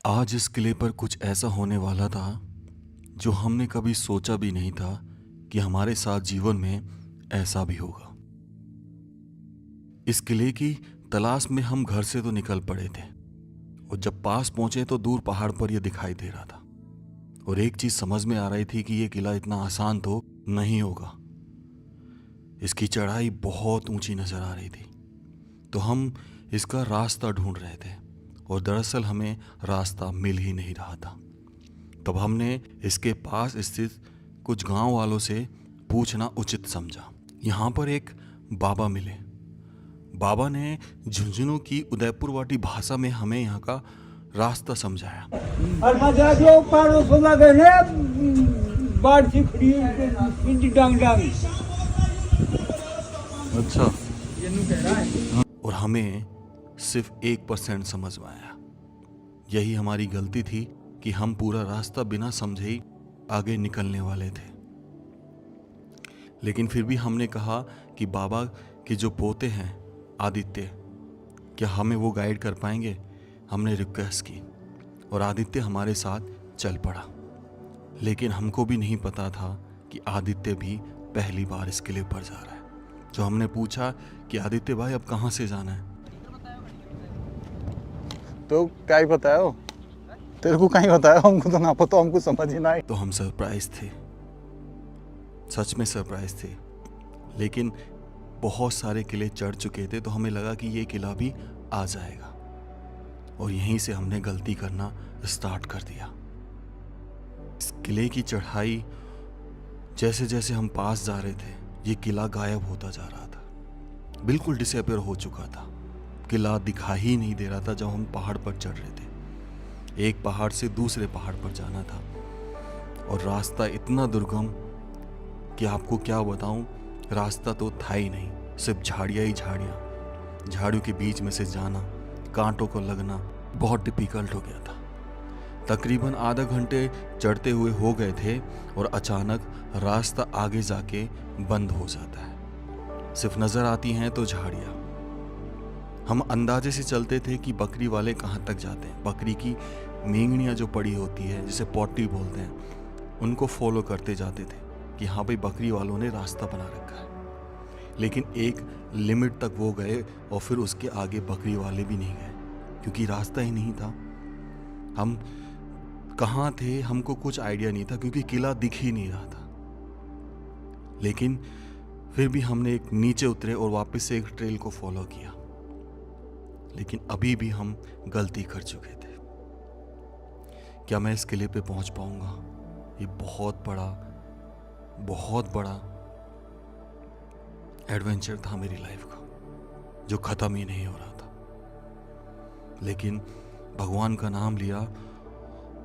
आज इस किले पर कुछ ऐसा होने वाला था जो हमने कभी सोचा भी नहीं था कि हमारे साथ जीवन में ऐसा भी होगा। इस किले की तलाश में हम घर से तो निकल पड़े थे और जब पास पहुंचे तो दूर पहाड़ पर यह दिखाई दे रहा था और एक चीज समझ में आ रही थी कि यह किला इतना आसान तो नहीं होगा। इसकी चढ़ाई बहुत ऊंची नजर आ रही थी तो हम इसका रास्ता ढूंढ रहे थे और दरअसल हमें रास्ता मिल ही नहीं रहा था। तब हमने इसके पास स्थित कुछ गांव वालों से पूछना उचित समझा। यहाँ पर एक बाबा मिले। बाबा ने झुंझुनू की उदयपुरवाटी भाषा में हमें यहाँ का रास्ता समझाया। अच्छा। और हमें सिर्फ 1% समझ में आया। यही हमारी गलती थी कि हम पूरा रास्ता बिना समझे ही आगे निकलने वाले थे। लेकिन फिर भी हमने कहा कि बाबा के जो पोते हैं आदित्य, क्या हमें वो गाइड कर पाएंगे। हमने रिक्वेस्ट की और आदित्य हमारे साथ चल पड़ा। लेकिन हमको भी नहीं पता था कि आदित्य भी पहली बार इस किले पर जा रहा है। जो हमने पूछा कि आदित्य भाई अब कहाँ से जाना है, तो क्या ही बताया तेरे को, कहीं बताया हमको तो ना पता, हमको समझ ही ना आई। तो हम सरप्राइज थे, सच में सरप्राइज थे। लेकिन बहुत सारे किले चढ़ चुके थे तो हमें लगा कि ये किला भी आ जाएगा और यहीं से हमने गलती करना स्टार्ट कर दिया। इस किले की चढ़ाई जैसे जैसे हम पास जा रहे थे ये किला गायब होता जा रहा था, बिल्कुल डिसअपियर हो चुका था। किला दिखाई ही नहीं दे रहा था। जब हम पहाड़ पर चढ़ रहे थे, एक पहाड़ से दूसरे पहाड़ पर जाना था और रास्ता इतना दुर्गम कि आपको क्या बताऊं, रास्ता तो था ही नहीं, सिर्फ झाड़ियाँ ही झाड़ियाँ। झाड़ियों के बीच में से जाना, कांटों को लगना बहुत डिफिकल्ट हो गया था। तकरीबन आधा घंटे चढ़ते हुए हो गए थे और अचानक रास्ता आगे जाके बंद हो जाता है। सिर्फ नजर आती हैं तो झाड़ियाँ। हम अंदाजे से चलते थे कि बकरी वाले कहाँ तक जाते हैं। बकरी की मेंगनियाँ जो पड़ी होती है, जिसे पॉटी बोलते हैं, उनको फॉलो करते जाते थे कि हाँ भाई बकरी वालों ने रास्ता बना रखा है। लेकिन एक लिमिट तक वो गए और फिर उसके आगे बकरी वाले भी नहीं गए क्योंकि रास्ता ही नहीं था। हम कहाँ थे हमको कुछ आइडिया नहीं था क्योंकि किला दिख ही नहीं रहा था। लेकिन फिर भी हमने एक नीचे उतरे और वापस से एक ट्रेल को फॉलो किया। लेकिन अभी भी हम गलती कर चुके थे। क्या मैं इस किले पे पहुंच पाऊंगा? ये बहुत बड़ा एडवेंचर था मेरी लाइफ का, जो खत्म ही नहीं हो रहा था। लेकिन भगवान का नाम लिया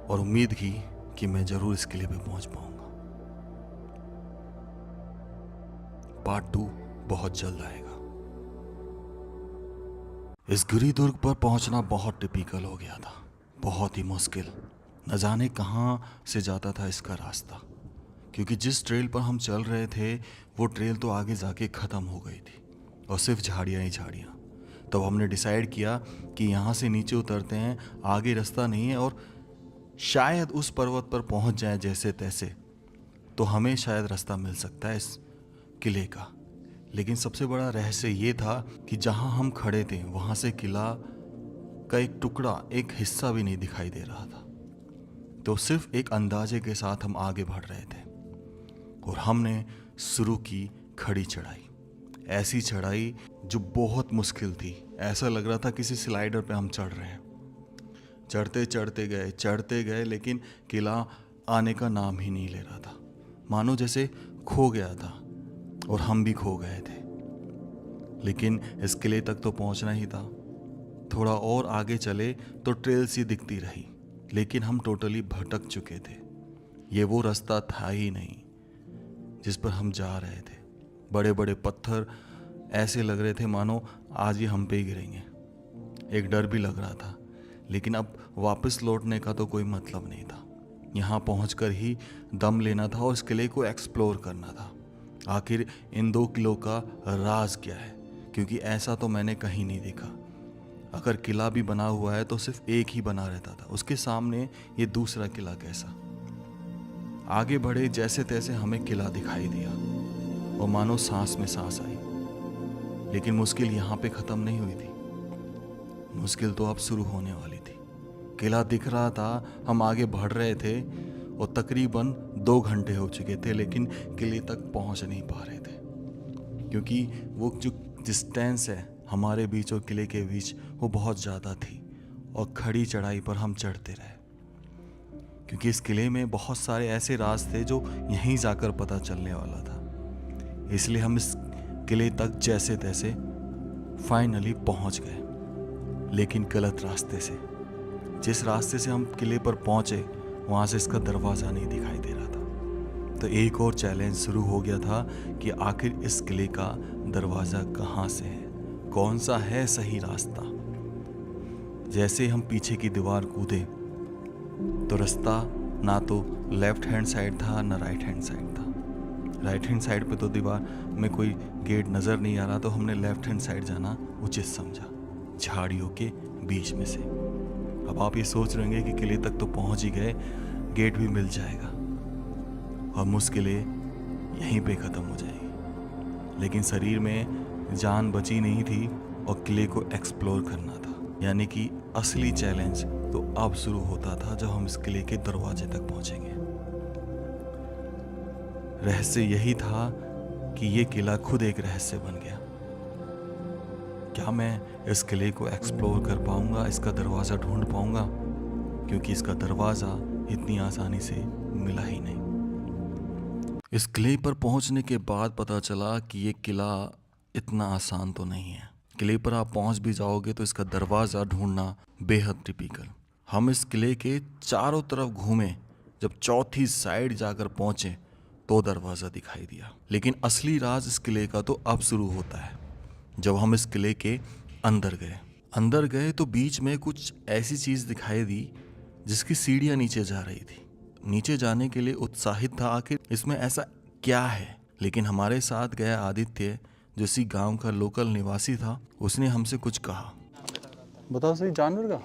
और उम्मीद की कि मैं जरूर इस किले पे पहुंच पाऊंगा। पार्ट 2 बहुत जल्द आएगा। इस गिरिदुर्ग पर पहुंचना बहुत टिपिकल हो गया था, बहुत ही मुश्किल। न जाने कहां से जाता था इसका रास्ता, क्योंकि जिस ट्रेल पर हम चल रहे थे वो ट्रेल तो आगे जाके ख़त्म हो गई थी और सिर्फ झाड़ियाँ ही झाड़ियाँ। तब हमने डिसाइड किया कि यहाँ से नीचे उतरते हैं, आगे रास्ता नहीं है और शायद उस पर्वत पर पहुँच जाए जैसे तैसे, तो हमें शायद रास्ता मिल सकता है इस किले का। लेकिन सबसे बड़ा रहस्य ये था कि जहाँ हम खड़े थे वहाँ से किला का एक टुकड़ा, एक हिस्सा भी नहीं दिखाई दे रहा था। तो सिर्फ एक अंदाजे के साथ हम आगे बढ़ रहे थे और हमने शुरू की खड़ी चढ़ाई। ऐसी चढ़ाई जो बहुत मुश्किल थी, ऐसा लग रहा था किसी स्लाइडर पे हम चढ़ रहे हैं। चढ़ते गए लेकिन किला आने का नाम ही नहीं ले रहा था, मानो जैसे खो गया था और हम भी खो गए थे। लेकिन इस किले तक तो पहुंचना ही था। थोड़ा और आगे चले तो ट्रेल सी दिखती रही, लेकिन हम टोटली भटक चुके थे। ये वो रास्ता था ही नहीं जिस पर हम जा रहे थे। बड़े बड़े पत्थर ऐसे लग रहे थे मानो आज ये हम पे ही गिरेंगे। एक डर भी लग रहा था, लेकिन अब वापस लौटने का तो कोई मतलब नहीं था। यहाँ पहुँचकर ही दम लेना था और इस किले को एक्सप्लोर करना था। आखिर इन 2 किलों का राज क्या है, क्योंकि ऐसा तो मैंने कहीं नहीं देखा। अगर किला भी बना हुआ है तो सिर्फ एक ही बना रहता था, उसके सामने ये दूसरा किला कैसा। आगे बढ़े जैसे तैसे हमें किला दिखाई दिया और मानो सांस में सांस आई। लेकिन मुश्किल यहाँ पे खत्म नहीं हुई थी, मुश्किल तो अब शुरू होने वाली थी। किला दिख रहा था, हम आगे बढ़ रहे थे और तकरीबन 2 घंटे हो चुके थे, लेकिन किले तक पहुंच नहीं पा रहे थे क्योंकि वो जो डिस्टेंस है हमारे बीच और किले के बीच वो बहुत ज़्यादा थी और खड़ी चढ़ाई पर हम चढ़ते रहे क्योंकि इस किले में बहुत सारे ऐसे राज थे जो यहीं जाकर पता चलने वाला था। इसलिए हम इस किले तक जैसे तैसे फाइनली पहुंच गए, लेकिन गलत रास्ते से। जिस रास्ते से हम किले पर पहुंचे वहां से इसका दरवाज़ा नहीं दिखाई दे रहा था। तो एक और चैलेंज शुरू हो गया था कि आखिर इस किले का दरवाज़ा कहाँ से है, कौन सा है सही रास्ता। जैसे हम पीछे की दीवार कूदे तो रास्ता ना तो लेफ्ट हैंड साइड था ना राइट हैंड साइड था। राइट हैंड साइड पे तो दीवार में कोई गेट नज़र नहीं आ रहा, तो हमने लेफ्ट हैंड साइड जाना उचित समझा, झाड़ियों के बीच में से। अब आप ये सोच रहे होंगे कि किले तक तो पहुंच ही गए, गेट भी मिल जाएगा और मुश्किलें यहीं पे ख़त्म हो जाएगी। लेकिन शरीर में जान बची नहीं थी और किले को एक्सप्लोर करना था, यानी कि असली चैलेंज तो अब शुरू होता था जब हम इस किले के दरवाजे तक पहुंचेंगे। रहस्य यही था कि ये किला खुद एक रहस्य बन गया। क्या मैं इस किले को एक्सप्लोर कर पाऊंगा, इसका दरवाज़ा ढूंढ पाऊंगा? क्योंकि इसका दरवाज़ा इतनी आसानी से मिला ही नहीं। इस किले पर पहुंचने के बाद पता चला कि ये किला इतना आसान तो नहीं है। किले पर आप पहुंच भी जाओगे तो इसका दरवाज़ा ढूंढना बेहद टिपिकल। हम इस किले के चारों तरफ घूमे, जब चौथी साइड जाकर पहुंचे तो दरवाज़ा दिखाई दिया। लेकिन असली राज इस किले का तो अब शुरू होता है जब हम इस किले के अंदर गए तो बीच में कुछ ऐसी चीज़ दिखाई दी जिसकी सीढ़ियाँ नीचे जा रही थी। नीचे जाने के लिए उत्साहित था, आखिर इसमें ऐसा क्या है। लेकिन हमारे साथ गया आदित्य, जो इसी गांव का लोकल निवासी था, उसने हमसे कुछ कहा। बताओ सही, जानवर का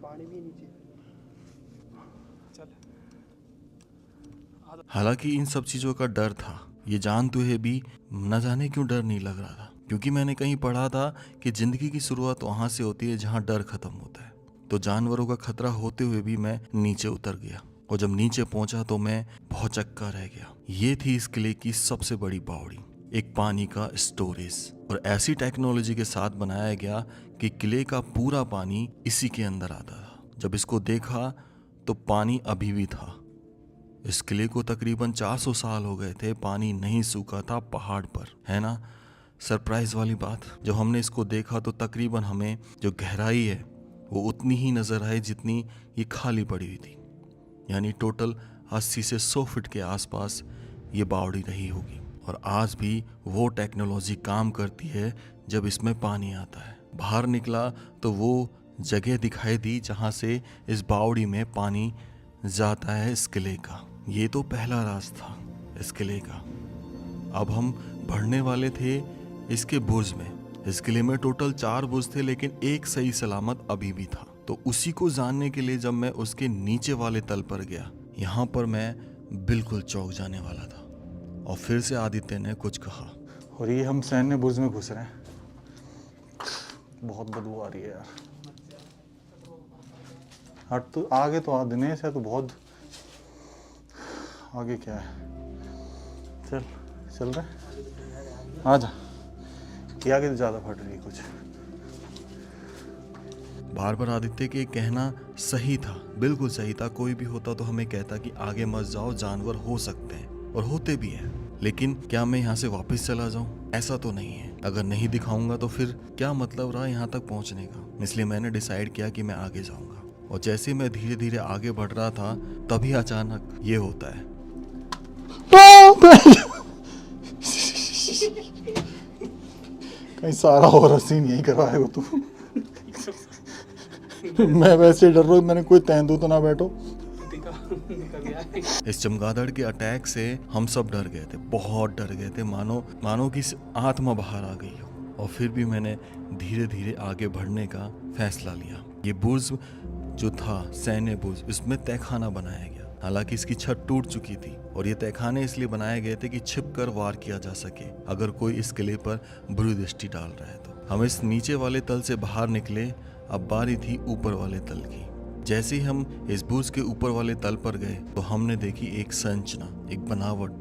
पानी भी नीचे। हालांकि इन सब चीज़ों का डर था, ये जानते हुए भी न जाने क्यों डर नहीं लग रहा था, क्योंकि मैंने कहीं पढ़ा था कि जिंदगी की शुरुआत वहाँ से होती है जहाँ डर खत्म होता है। तो जानवरों का खतरा होते हुए भी मैं नीचे उतर गया और जब नीचे पहुंचा तो मैं बहुत चक्का रह गया। ये थी इस किले की सबसे बड़ी बावड़ी, एक पानी का स्टोरेज, और ऐसी टेक्नोलॉजी के साथ बनाया गया कि किले का पूरा पानी इसी के अंदर आता था। जब इसको देखा तो पानी अभी भी था। इस किले को तकरीबन 400 साल हो गए थे, पानी नहीं सूखा था पहाड़ पर, है ना सरप्राइज वाली बात। जब हमने इसको देखा तो तकरीबन हमें जो गहराई है वो उतनी ही नजर आई जितनी ये खाली पड़ी हुई थी, यानी टोटल 80 से 100 फीट के आसपास ये बावड़ी रही होगी। और आज भी वो टेक्नोलॉजी काम करती है जब इसमें पानी आता है। बाहर निकला तो वो जगह दिखाई दी जहाँ से इस बावड़ी में पानी जाता है इस किले का। ये तो पहला राज था इस किले का। अब हम बढ़ने वाले थे इसके बुर्ज में। इस किले में टोटल 4 बुर्ज थे, लेकिन एक सही सलामत अभी भी था। तो उसी को जानने के लिए जब मैं उसके नीचे वाले तल पर गया, यहाँ पर मैं बिल्कुल चौंक जाने वाला था। और फिर से आदित्य ने कुछ कहा, और ये हम सैन्य बुर्ज में घुस रहे हैं। बहुत बदबू आ रही है यार। हट तो आगे तो आ दिनेश है तो बहुत आगे क्या है। चल रहे आ जा। ये आगे तो ज़्यादा फट रही है कुछ। बार बार आदित्य के कहना सही था, बिल्कुल सही था। कोई भी होता तो हमें कहता कि आगे मत जाओ, जानवर हो सकते हैं, और होते भी हैं। लेकिन क्या मैं यहाँ से वापस चला जाऊँ? ऐसा तो नहीं है। अगर नहीं दिखाऊंगा तो फिर क्या मतलब रहा यहाँ तक पहुँचने का। इसलिए मैंने डिसाइड किया कि मैं आगे जाऊँगा। और जैसे मैं धीरे धीरे आगे बढ़ रहा था तभी अचानक ये होता है। कहीं सारा हॉरर सीन यही करवाएगा तू। मैं वैसे डर रहा हूँ, मैंने कोई तेंदू तो ना बैठो। इस चमगादड़ के अटैक से हम सब डर गए थे, बहुत डर गए थे, मानो कि आत्मा बाहर आ गई हो। और फिर भी मैंने धीरे धीरे आगे बढ़ने का फैसला लिया। ये बुर्ज जो था सैन्य बुर्ज, इसमें तहखाना बनाया गया। हालांकि इसकी छत टूट चुकी थी और ये तहखाने इसलिए बनाए गए थे कि छिपकर वार किया जा सके अगर कोई इस किले पर बुरी दृष्टि डाल रहा है तो। हम इस नीचे वाले तल से बाहर निकले, अब बारी थी ऊपर वाले तल की। जैसे ही हम इस बुर्ज के ऊपर वाले तल पर गए तो हमने देखी एक संरचना, एक बनावट।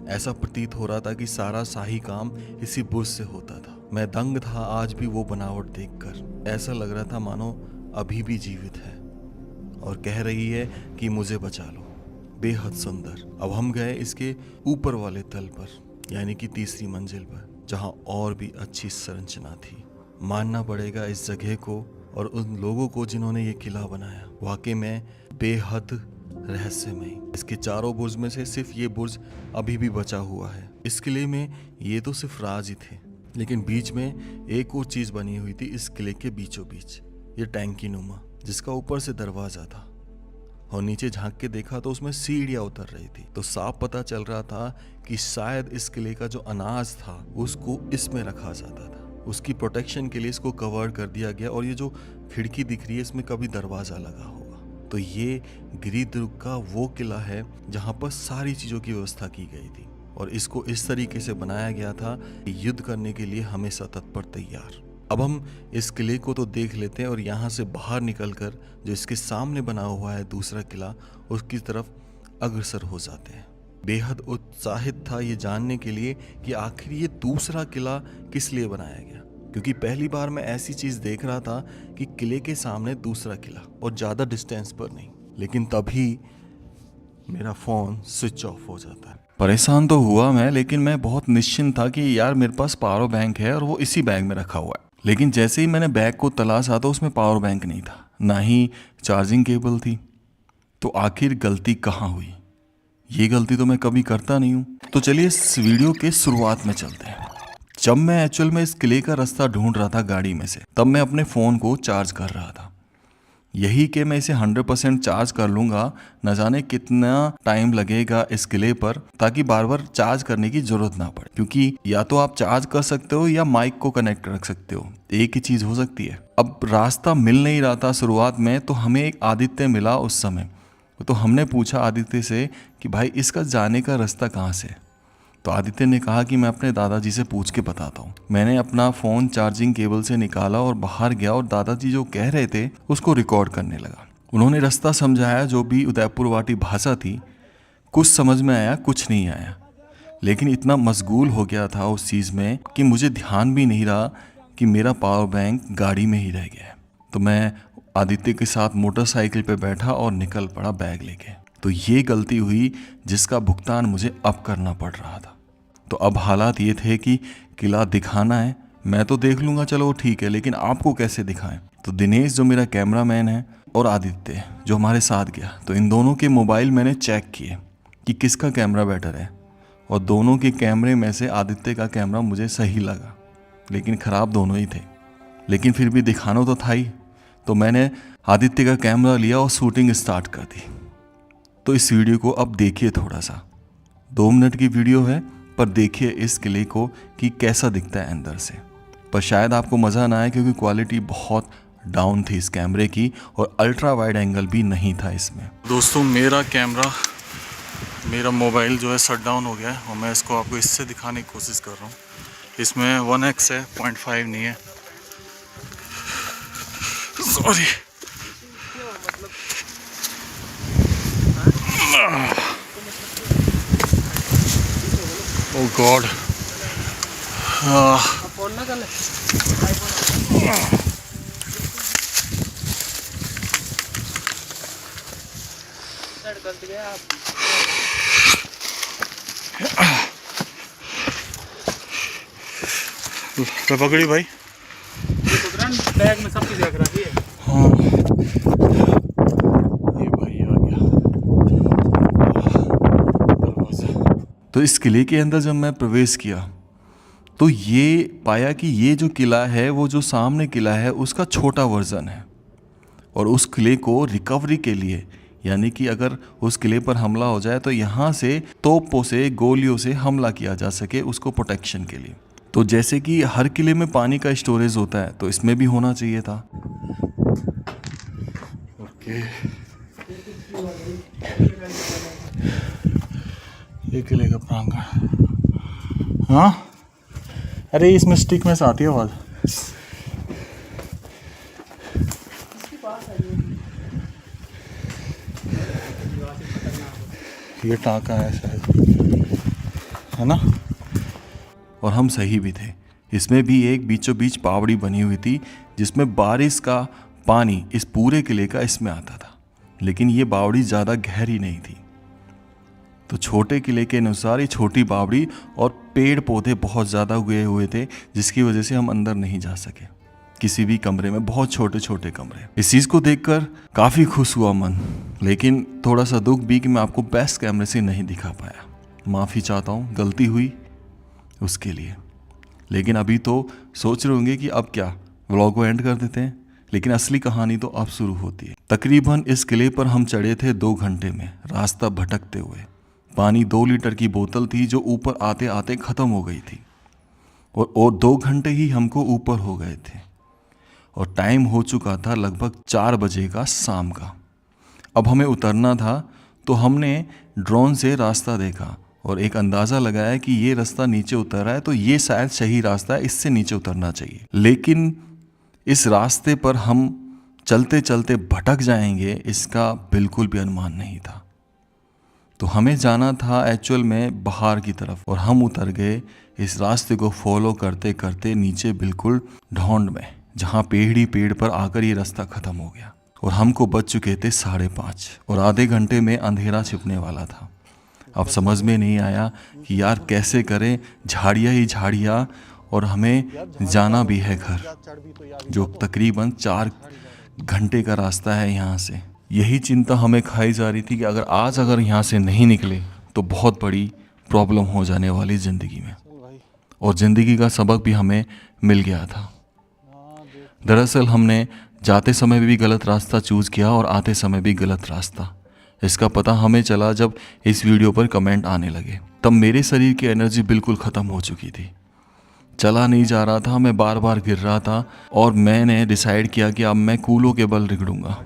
ऐसा प्रतीत हो रहा था कि सारा शाही काम इसी बुर्ज से होता था। मैं दंग था आज भी वो बनावट देखकर। ऐसा लग रहा था मानो अभी भी जीवित है और कह रही है कि मुझे बचा लो। बेहद सुंदर। अब हम गए इसके ऊपर वाले तल पर, यानी कि तीसरी मंजिल पर, जहां और भी अच्छी संरचना थी। मानना पड़ेगा इस जगह को और उन लोगों को जिन्होंने ये किला बनाया, वाकई में बेहद रहस्यमय। इसके चारों बुर्ज में से सिर्फ ये बुर्ज अभी भी बचा हुआ है। इस किले में ये तो सिर्फ राज ही थे, लेकिन बीच में एक और चीज बनी हुई थी इस किले के बीचों बीच, ये टैंकी नुमा, जिसका ऊपर से दरवाजा था और नीचे झांक के देखा तो उसमें सीढ़ियां उतर रही थी। तो साफ पता चल रहा था कि शायद इस किले का जो अनाज था उसको इसमें रखा जाता था। उसकी प्रोटेक्शन के लिए इसको कवर कर दिया गया और ये जो खिड़की दिख रही है इसमें कभी दरवाजा लगा होगा। तो ये गिरिदुर्ग का वो किला है जहाँ पर सारी चीज़ों की व्यवस्था की गई थी और इसको इस तरीके से बनाया गया था कि युद्ध करने के लिए हमेशा तत्पर तैयार। अब हम इस किले को तो देख लेते हैं और यहाँ से बाहर निकलकर जो इसके सामने बना हुआ है दूसरा किला, उसकी तरफ अग्रसर हो जाते हैं। बेहद उत्साहित था ये जानने के लिए कि आखिर ये दूसरा किला किस लिए बनाया गया, क्योंकि पहली बार मैं ऐसी चीज देख रहा था कि किले के सामने दूसरा किला और ज्यादा डिस्टेंस पर नहीं। लेकिन तभी मेरा फोन स्विच ऑफ हो जाता है। परेशान तो हुआ मैं, लेकिन मैं बहुत निश्चिंत था कि यार मेरे पास पावर बैंक है और वो इसी बैग में रखा हुआ है। लेकिन जैसे ही मैंने बैग को तलाशा तो उसमें पावर बैंक नहीं था, ना ही चार्जिंग केबल थी। तो आखिर गलती कहाँ हुई? ये गलती तो मैं कभी करता नहीं हूँ। तो चलिए इस वीडियो के शुरुआत में चलते हैं। जब मैं एक्चुअल में इस किले का रास्ता ढूंढ रहा था गाड़ी में से, तब मैं अपने फ़ोन को चार्ज कर रहा था। यही कि मैं इसे 100% चार्ज कर लूँगा, न जाने कितना टाइम लगेगा इस किले पर, ताकि बार बार चार्ज करने की ज़रूरत ना पड़े। क्योंकि या तो आप चार्ज कर सकते हो या माइक को कनेक्ट रख सकते हो, एक ही चीज़ हो सकती है। अब रास्ता मिल नहीं रहा था शुरुआत में, तो हमें एक आदित्य मिला उस समय। तो हमने पूछा आदित्य से कि भाई इसका जाने का रास्ता कहाँ से? तो आदित्य ने कहा कि मैं अपने दादाजी से पूछ के बताता हूँ। मैंने अपना फ़ोन चार्जिंग केबल से निकाला और बाहर गया और दादाजी जो कह रहे थे उसको रिकॉर्ड करने लगा। उन्होंने रास्ता समझाया, जो भी उदयपुरवाटी भाषा थी। कुछ समझ में आया, कुछ नहीं आया, लेकिन इतना मशगूल हो गया था उस चीज़ में कि मुझे ध्यान भी नहीं रहा कि मेरा पावर बैंक गाड़ी में ही रह गया है। तो मैं आदित्य के साथ मोटरसाइकिल पे बैठा और निकल पड़ा बैग लेके। तो ये गलती हुई जिसका भुगतान मुझे अब करना पड़ रहा था। तो अब हालात ये थे कि किला दिखाना है, मैं तो देख लूँगा, चलो ठीक है, लेकिन आपको कैसे दिखाएं? तो दिनेश जो मेरा कैमरामैन है और आदित्य जो हमारे साथ गया, तो इन दोनों के मोबाइल मैंने चेक किए कि किसका कैमरा बेटर है, और दोनों के कैमरे में से आदित्य का कैमरा मुझे सही लगा, लेकिन ख़राब दोनों ही थे। लेकिन फिर भी दिखाना तो था ही, तो मैंने आदित्य का कैमरा लिया और शूटिंग स्टार्ट कर दी। तो इस वीडियो को अब देखिए, थोड़ा सा 2 मिनट की वीडियो है, पर देखिए इस किले को कि कैसा दिखता है अंदर से। पर शायद आपको मज़ा ना आए क्योंकि क्वालिटी बहुत डाउन थी इस कैमरे की और अल्ट्रा वाइड एंगल भी नहीं था इसमें। दोस्तों मेरा मोबाइल जो है शट डाउन हो गया है और मैं इसको आपको इससे दिखाने की कोशिश कर रहा हूँ। इसमें 1x है, 0.5 नहीं है, सॉरी। ओह गॉड, फोन ना कर ले। गलत गया आप। पकड़ी भाई, बैग में सब चीज़ रख रखी है। हाँ ये भाई आ गया दरवाजा। तो इस किले के अंदर जब मैं प्रवेश किया तो ये पाया कि ये जो किला है वो जो सामने किला है उसका छोटा वर्जन है, और उस किले को रिकवरी के लिए, यानी कि अगर उस किले पर हमला हो जाए तो यहाँ से तोपों से, गोलियों से हमला किया जा सके उसको प्रोटेक्शन के लिए। तो जैसे कि हर किले में पानी का स्टोरेज होता है तो इसमें भी होना चाहिए था। ओके, ये किले का प्रांगण। हाँ, अरे इसमें स्टिक में से आती है आवाज। ये टाँका है शायद, है ना? और हम सही भी थे, इसमें भी एक बीचों बीच बावड़ी बनी हुई थी जिसमें बारिश का पानी इस पूरे किले का इसमें आता था, लेकिन ये बावड़ी ज़्यादा गहरी नहीं थी। तो छोटे किले के अनुसार ये छोटी बावड़ी और पेड़ पौधे बहुत ज़्यादा उगे हुए थे, जिसकी वजह से हम अंदर नहीं जा सके किसी भी कमरे में, बहुत छोटे छोटे कमरे। इस चीज़ को देखकर काफ़ी खुश हुआ मन, लेकिन थोड़ा सा दुख भी कि मैं आपको बेस्ट कैमरे से नहीं दिखा पाया। माफ़ी चाहता हूँ, गलती हुई उसके लिए। लेकिन अभी तो सोच रहे होंगे कि अब क्या, व्लॉग को एंड कर देते हैं, लेकिन असली कहानी तो अब शुरू होती है। तकरीबन इस किले पर हम चढ़े थे 2 घंटे में, रास्ता भटकते हुए। पानी 2 लीटर की बोतल थी जो ऊपर आते आते ख़त्म हो गई थी, और 2 घंटे ही हमको ऊपर हो गए थे, और टाइम हो चुका था लगभग 4 बजे का शाम का। अब हमें उतरना था, तो हमने ड्रोन से रास्ता देखा और एक अंदाज़ा लगाया कि ये रास्ता नीचे उतर रहा है, तो ये शायद सही रास्ता है, इससे नीचे उतरना चाहिए। लेकिन इस रास्ते पर हम चलते चलते भटक जाएंगे, इसका बिल्कुल भी अनुमान नहीं था। तो हमें जाना था एक्चुअल में बाहर की तरफ, और हम उतर गए इस रास्ते को फॉलो करते करते नीचे बिल्कुल ढोंड में, जहाँ पेड़ ही पेड़ पर आकर ये रास्ता ख़त्म हो गया। और हमको बज चुके थे 5:30, और आधे घंटे में अंधेरा छिपने वाला था। अब समझ में नहीं आया कि यार कैसे करें, झाड़ियाँ ही झाड़ियाँ, और हमें जाना भी है घर, जो तकरीबन 4 घंटे का रास्ता है यहाँ से। यही चिंता हमें खाई जा रही थी कि अगर यहाँ से नहीं निकले तो बहुत बड़ी प्रॉब्लम हो जाने वाली ज़िंदगी में, और ज़िंदगी का सबक भी हमें मिल गया था। दरअसल हमने जाते समय भी गलत रास्ता चूज़ किया और आते समय भी गलत रास्ता। इसका पता हमें चला जब इस वीडियो पर कमेंट आने लगे। तब मेरे शरीर की एनर्जी बिल्कुल ख़त्म हो चुकी थी, चला नहीं जा रहा था, मैं बार बार गिर रहा था, और मैंने डिसाइड किया कि अब मैं कूलों के बल रगड़ूंगा।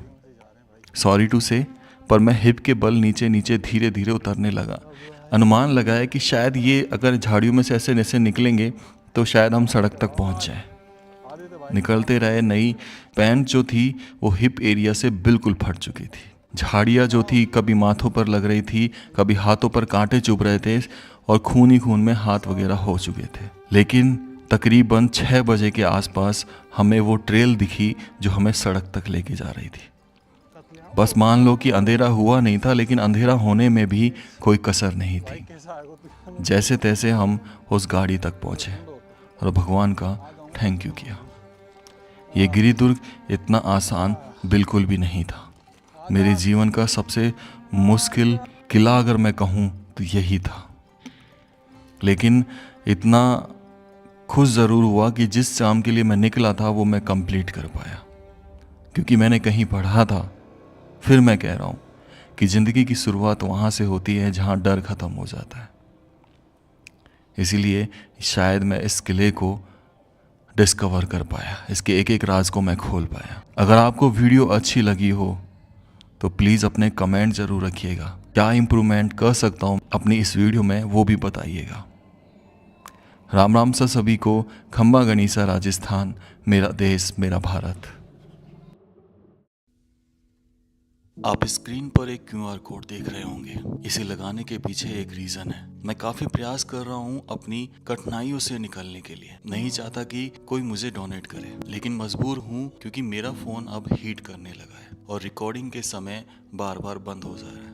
सॉरी टू से, पर मैं हिप के बल नीचे नीचे धीरे धीरे उतरने लगा। अनुमान लगाया कि शायद ये अगर झाड़ियों में से ऐसे निकलेंगे तो शायद हम सड़क तक पहुंच जाएं। निकलते रहे, नई पैंट जो थी वो हिप एरिया से बिल्कुल फट चुकी थी। झाड़ियाँ जो थी कभी माथों पर लग रही थी, कभी हाथों पर कांटे चुभ रहे थे, और खून ही खून में हाथ वगैरह हो चुके थे। लेकिन तकरीबन 6 बजे के आसपास हमें वो ट्रेल दिखी जो हमें सड़क तक लेके जा रही थी। बस मान लो कि अंधेरा हुआ नहीं था, लेकिन अंधेरा होने में भी कोई कसर नहीं थी। जैसे तैसे हम उस गाड़ी तक पहुँचे और भगवान का थैंक यू किया। ये गिरिदुर्ग इतना आसान बिल्कुल भी नहीं था। मेरे जीवन का सबसे मुश्किल किला अगर मैं कहूँ तो यही था। लेकिन इतना खुश ज़रूर हुआ कि जिस काम के लिए मैं निकला था वो मैं कंप्लीट कर पाया, क्योंकि मैंने कहीं पढ़ा था, फिर मैं कह रहा हूँ कि ज़िंदगी की शुरुआत वहाँ से होती है जहाँ डर ख़त्म हो जाता है। इसीलिए शायद मैं इस किले को डिस्कवर कर पाया, इसके एक एक राज को मैं खोल पाया। अगर आपको वीडियो अच्छी लगी हो तो प्लीज़ अपने कमेंट ज़रूर रखिएगा। क्या इम्प्रूवमेंट कर सकता हूँ अपनी इस वीडियो में, वो भी बताइएगा। राम राम सा सभी को। खंबा गनीसा राजस्थान, मेरा देश मेरा भारत। आप स्क्रीन पर एक QR कोड देख रहे होंगे। इसे लगाने के पीछे एक रीज़न है। मैं काफ़ी प्रयास कर रहा हूँ अपनी कठिनाइयों से निकलने के लिए। नहीं चाहता कि कोई मुझे डोनेट करे, लेकिन मजबूर हूँ क्योंकि मेरा फ़ोन अब हीट करने लगा है और रिकॉर्डिंग के समय बार बार बंद हो जा रहा है,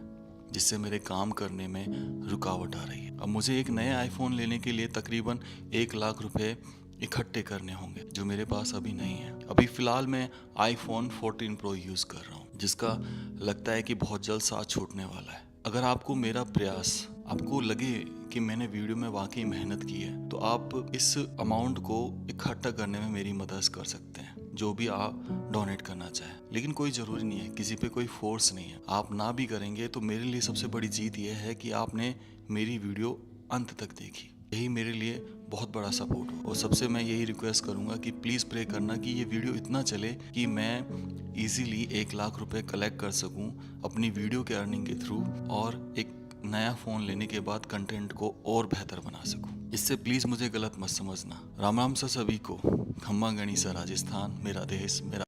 जिससे मेरे काम करने में रुकावट आ रही है। अब मुझे एक नया आईफोन लेने के लिए तकरीबन 1 लाख रुपए इकट्ठे करने होंगे, जो मेरे पास अभी नहीं है। अभी फ़िलहाल मैं iPhone 14 Pro यूज़ कर रहा हूँ, जिसका लगता है कि बहुत जल्द साथ छूटने वाला है। अगर आपको मेरा प्रयास, आपको लगे कि मैंने वीडियो में वाकई मेहनत की है, तो आप इस अमाउंट को इकट्ठा करने में मेरी मदद कर सकते हैं, जो भी आप डोनेट करना चाहें। लेकिन कोई ज़रूरी नहीं है, किसी पे कोई फोर्स नहीं है। आप ना भी करेंगे तो मेरे लिए सबसे बड़ी जीत यह है कि आपने मेरी वीडियो अंत तक देखी। यही मेरे लिए बहुत बड़ा सपोर्ट हो। और सबसे मैं यही रिक्वेस्ट करूंगा कि प्लीज़ प्रे करना कि ये वीडियो इतना चले कि मैं इजीली 1 लाख रुपए कलेक्ट कर सकूं अपनी वीडियो के अर्निंग के थ्रू, और एक नया फ़ोन लेने के बाद कंटेंट को और बेहतर बना सकूं। इससे प्लीज़ मुझे गलत मत समझना। राम राम सा सभी को। खम्मा गणिसा राजस्थान, मेरा देश मेरा